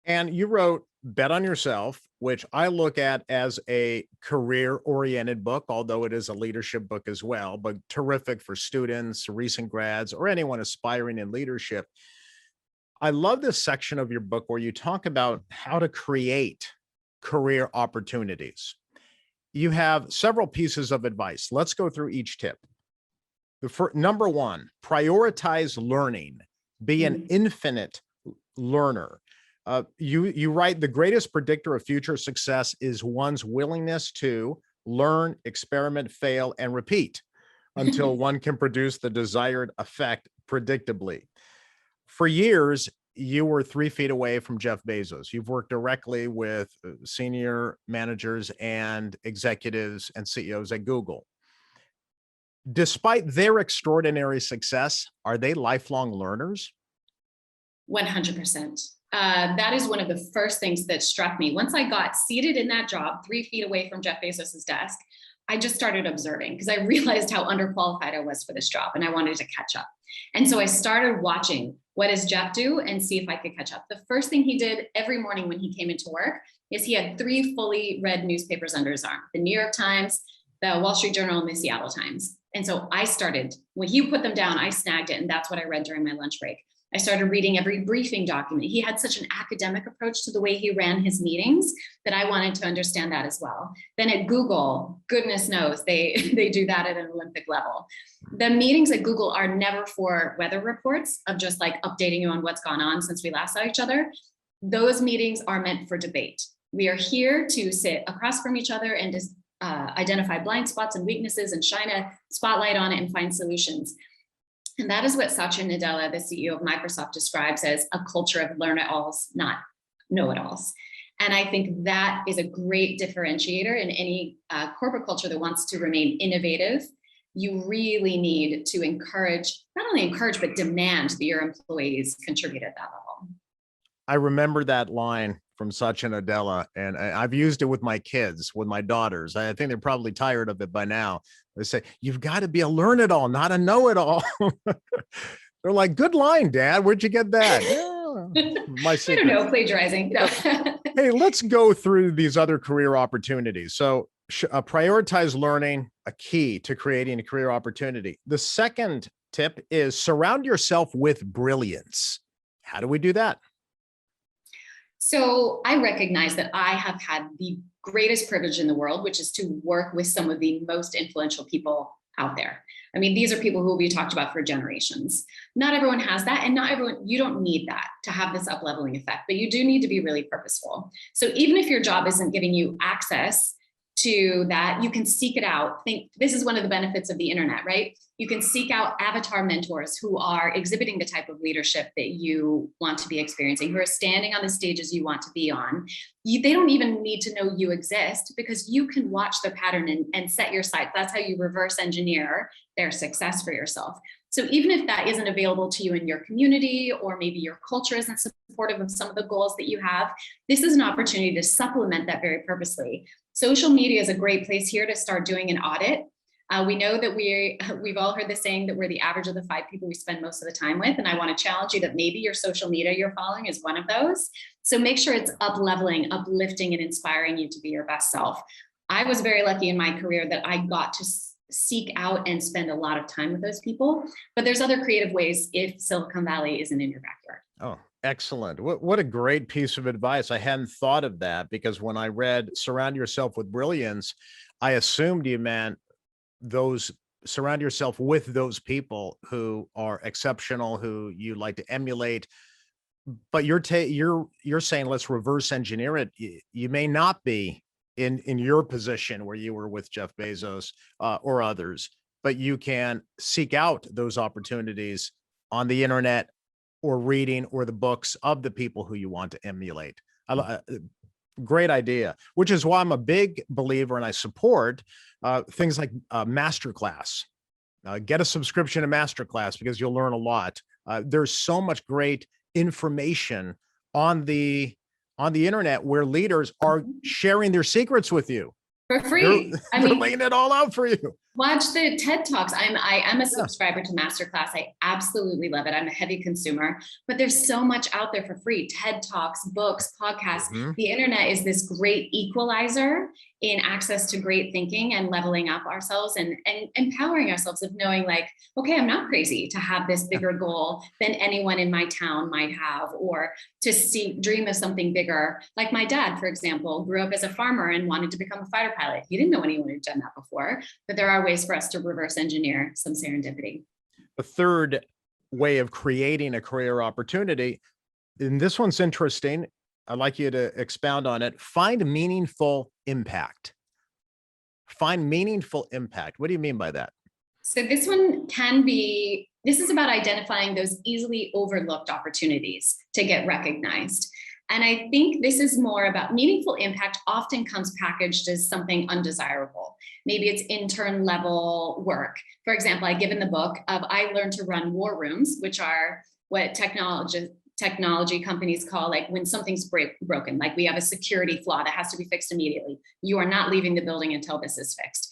And you wrote Bet on Yourself, which I look at as a career-oriented book, although it is a leadership book as well, but terrific for students, recent grads, or anyone aspiring in leadership. I love this section of your book where you talk about how to create career opportunities. You have several pieces of advice. Let's go through each tip. Number one, prioritize learning. Be an infinite learner. You write the greatest predictor of future success is one's willingness to learn, experiment, fail, and repeat until one can produce the desired effect predictably. For years, you were 3 feet away from Jeff Bezos. You've worked directly with senior managers and executives and CEOs at Google. Despite their extraordinary success, are they lifelong learners? 100%. That is one of the first things that struck me. Once I got seated in that job, 3 feet away from Jeff Bezos's desk, I just started observing because I realized how underqualified I was for this job and I wanted to catch up. And so I started watching, what does Jeff do, and see if I could catch up. The first thing he did every morning when he came into work is he had 3 fully read newspapers under his arm: the New York Times, the Wall Street Journal, and the Seattle Times. And so I started, when he put them down, I snagged it. And that's what I read during my lunch break. I started reading every briefing document. He had such an academic approach to the way he ran his meetings that I wanted to understand that as well. Then at Google, goodness knows, they do that at an Olympic level. The meetings at Google are never for weather reports of just like updating you on what's gone on since we last saw each other. Those meetings are meant for debate. We are here to sit across from each other and identify blind spots and weaknesses and shine a spotlight on it and find solutions. And that is what Satya Nadella, the CEO of Microsoft, describes as a culture of learn-it-alls, not know-it-alls. And I think that is a great differentiator in any corporate culture that wants to remain innovative. You really need to encourage, not only encourage, but demand that your employees contribute at that level. I remember that line from Satya Nadella, and I've used it with my kids, with my daughters. I think they're probably tired of it by now. They say, you've got to be a learn-it-all, not a know-it-all. They're like, good line, Dad. Where'd you get that? Yeah, my secret. I don't know, plagiarizing. No. Hey, let's go through these other career opportunities. So prioritize learning, a key to creating a career opportunity. The second tip is surround yourself with brilliance. How do we do that? So I recognize that I have had the greatest privilege in the world, which is to work with some of the most influential people out there. I mean, these are people who will be talked about for generations. Not everyone has that, and not everyone, you don't need that to have this up-leveling effect, but you do need to be really purposeful. So even if your job isn't giving you access to that, you can seek it out. This is one of the benefits of the internet, right? You can seek out avatar mentors who are exhibiting the type of leadership that you want to be experiencing, who are standing on the stages you want to be on. They don't even need to know you exist because you can watch the pattern and set your sights. That's how you reverse engineer their success for yourself. So even if that isn't available to you in your community, or maybe your culture isn't supportive of some of the goals that you have, this is an opportunity to supplement that very purposely. Social media is a great place here to start doing an audit. We know that we've all heard the saying that we're the average of the 5 people we spend most of the time with. And I want to challenge you that maybe your social media you're following is one of those. So make sure it's up-leveling, uplifting, and inspiring you to be your best self. I was very lucky in my career that I got to seek out and spend a lot of time with those people. But there's other creative ways if Silicon Valley isn't in your backyard. Oh, excellent. What a great piece of advice. I hadn't thought of that, because when I read surround yourself with brilliance, I assumed you meant surround yourself with those people who are exceptional, who you like to emulate. But you're saying let's reverse engineer it. You may not be in your position where you were with Jeff Bezos or others, but you can seek out those opportunities on the internet or reading or the books of the people who you want to emulate. Great idea, which is why I'm a big believer and I support things like Masterclass. Get a subscription to Masterclass because you'll learn a lot. There's so much great information on the internet where leaders are sharing their secrets with you for free. They're laying it all out for you. Watch the TED Talks. I am a Yeah. subscriber to Masterclass. I absolutely love it. I'm a heavy consumer, but there's so much out there for free. TED Talks, books, podcasts. Mhm. The internet is this great equalizer in access to great thinking and leveling up ourselves and empowering ourselves of knowing like, okay, I'm not crazy to have this Yeah. bigger goal than anyone in my town might have, or to dream of something bigger. Like my dad, for example, grew up as a farmer and wanted to become a fighter pilot. He didn't know anyone who'd done that before, but there are ways for us to reverse engineer some serendipity. The third way of creating a career opportunity, and this one's interesting. I'd like you to expound on it. Find meaningful impact. Find meaningful impact. What do you mean by that? So this one can be, this is about identifying those easily overlooked opportunities to get recognized. And I think this is more about meaningful impact often comes packaged as something undesirable. Maybe it's intern level work. For example, I give in the book of I learned to run war rooms, which are what technology companies call like when something's broken, like we have a security flaw that has to be fixed immediately. You are not leaving the building until this is fixed.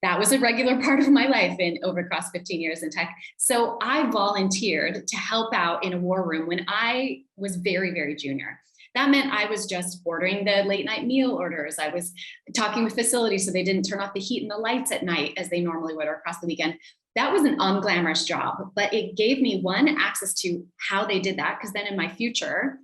That was a regular part of my life in over across 15 years in tech. So I volunteered to help out in a war room when I was very, very junior. That meant I was just ordering the late night meal orders. I was talking with facilities so they didn't turn off the heat and the lights at night as they normally would or across the weekend. That was an unglamorous job, but it gave me one access to how they did that. Because then in my future,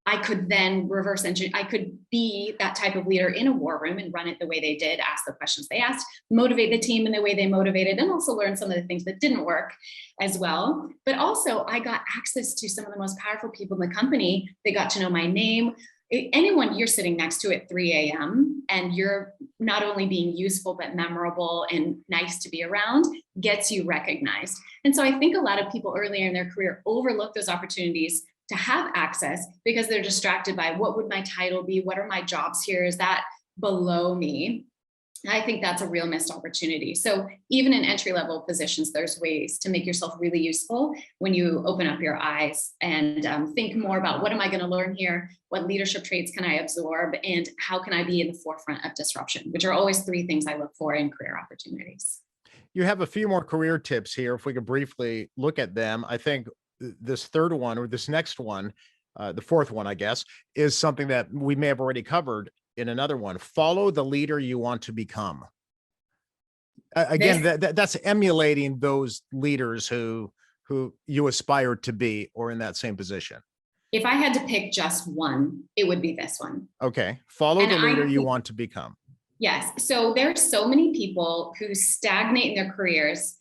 I could then reverse engineer. I could be that type of leader in a war room and run it the way they did, ask the questions they asked, motivate the team in the way they motivated, and also learn some of the things that didn't work as well. But also I got access to some of the most powerful people in the company. They got to know my name. Anyone you're sitting next to at 3 a.m. and you're not only being useful, but memorable and nice to be around gets you recognized. And so I think a lot of people earlier in their career overlook those opportunities to have access because they're distracted by what would my title be? What are my jobs here? Is that below me? I think that's a real missed opportunity. So even in entry-level positions, there's ways to make yourself really useful when you open up your eyes and think more about what am I going to learn here? What leadership traits can I absorb? And how can I be in the forefront of disruption, which are always three things I look for in career opportunities. You have a few more career tips here. If we could briefly look at them, I think this third one or this next one, the fourth one, I guess, is something that we may have already covered in another one. Follow the leader you want to become. Again, that's emulating those leaders who you aspire to be or in that same position. If I had to pick just one, it would be this one. Okay. Follow And the leader you want to become. Yes. So there's so many people who stagnate in their careers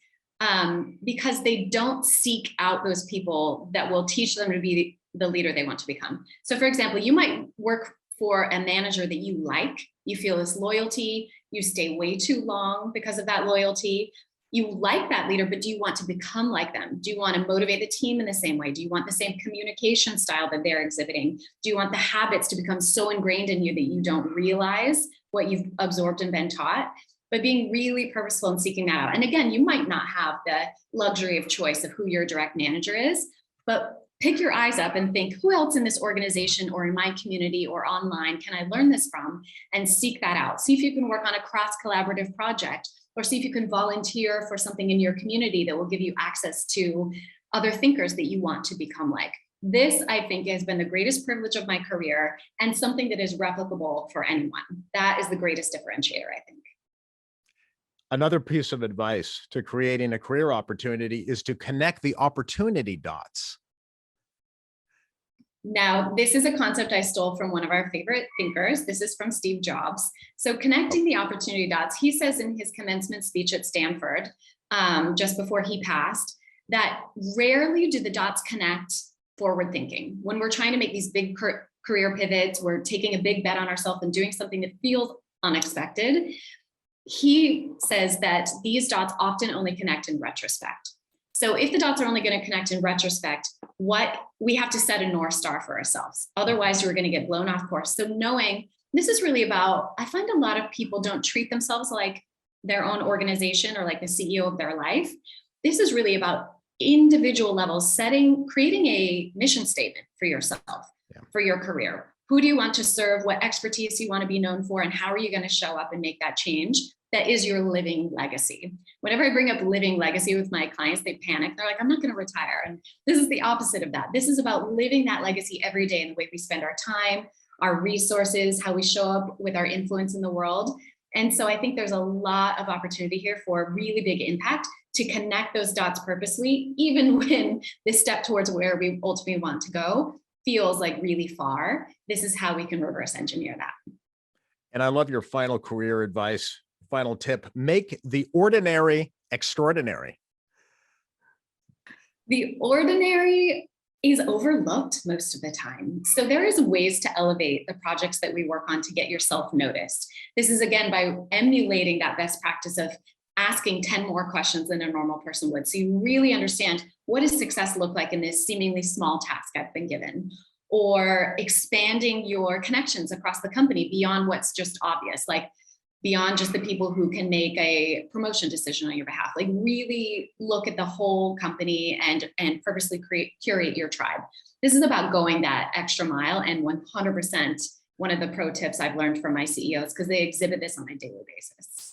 because they don't seek out those people that will teach them to be the leader they want to become. So for example, you might work for a manager that you like, you feel this loyalty, you stay way too long because of that loyalty. You like that leader, but do you want to become like them? Do you want to motivate the team in the same way? Do you want the same communication style that they're exhibiting? Do you want the habits to become so ingrained in you that you don't realize what you've absorbed and been taught? But being really purposeful and seeking that out. And again, you might not have the luxury of choice of who your direct manager is, but pick your eyes up and think, who else in this organization or in my community or online can I learn this from? And seek that out. See if you can work on a cross-collaborative project, or see if you can volunteer for something in your community that will give you access to other thinkers that you want to become like. This, I think, has been the greatest privilege of my career and something that is replicable for anyone. That is the greatest differentiator, I think. Another piece of advice to creating a career opportunity is to connect the opportunity dots. Now, this is a concept I stole from one of our favorite thinkers. This is from Steve Jobs. So connecting the opportunity dots, he says in his commencement speech at Stanford, just before he passed, that rarely do the dots connect forward thinking. When we're trying to make these big career pivots, we're taking a big bet on ourselves and doing something that feels unexpected. He says that these dots often only connect in retrospect. So if the dots are only going to connect in retrospect, we have to set a North Star for ourselves. Otherwise, you're going to get blown off course. So knowing this is really about, I find a lot of people don't treat themselves like their own organization or like the CEO of their life. This is really about individual levels, creating a mission statement for yourself, for your career. Who do you want to serve? What expertise you want to be known for? And how are you going to show up and make that change that is your living legacy. Whenever I bring up living legacy with my clients, they panic. They're like, I'm not going to retire. And this is the opposite of that. This is about living that legacy every day in the way we spend our time, our resources, how we show up with our influence in the world. And so I think there's a lot of opportunity here for really big impact to connect those dots purposely, even when the step towards where we ultimately want to go feels like really far. This is how we can reverse engineer that. And I love your final career advice, final tip: make the ordinary extraordinary. The ordinary is overlooked most of the time. So there is ways to elevate the projects that we work on to get yourself noticed. This is again by emulating that best practice of asking 10 more questions than a normal person would. So you really understand, what does success look like in this seemingly small task I've been given? Or expanding your connections across the company beyond what's just obvious, like beyond just the people who can make a promotion decision on your behalf. Like really look at the whole company and purposely curate your tribe. This is about going that extra mile, and 100% one of the pro tips I've learned from my CEOs, because they exhibit this on a daily basis.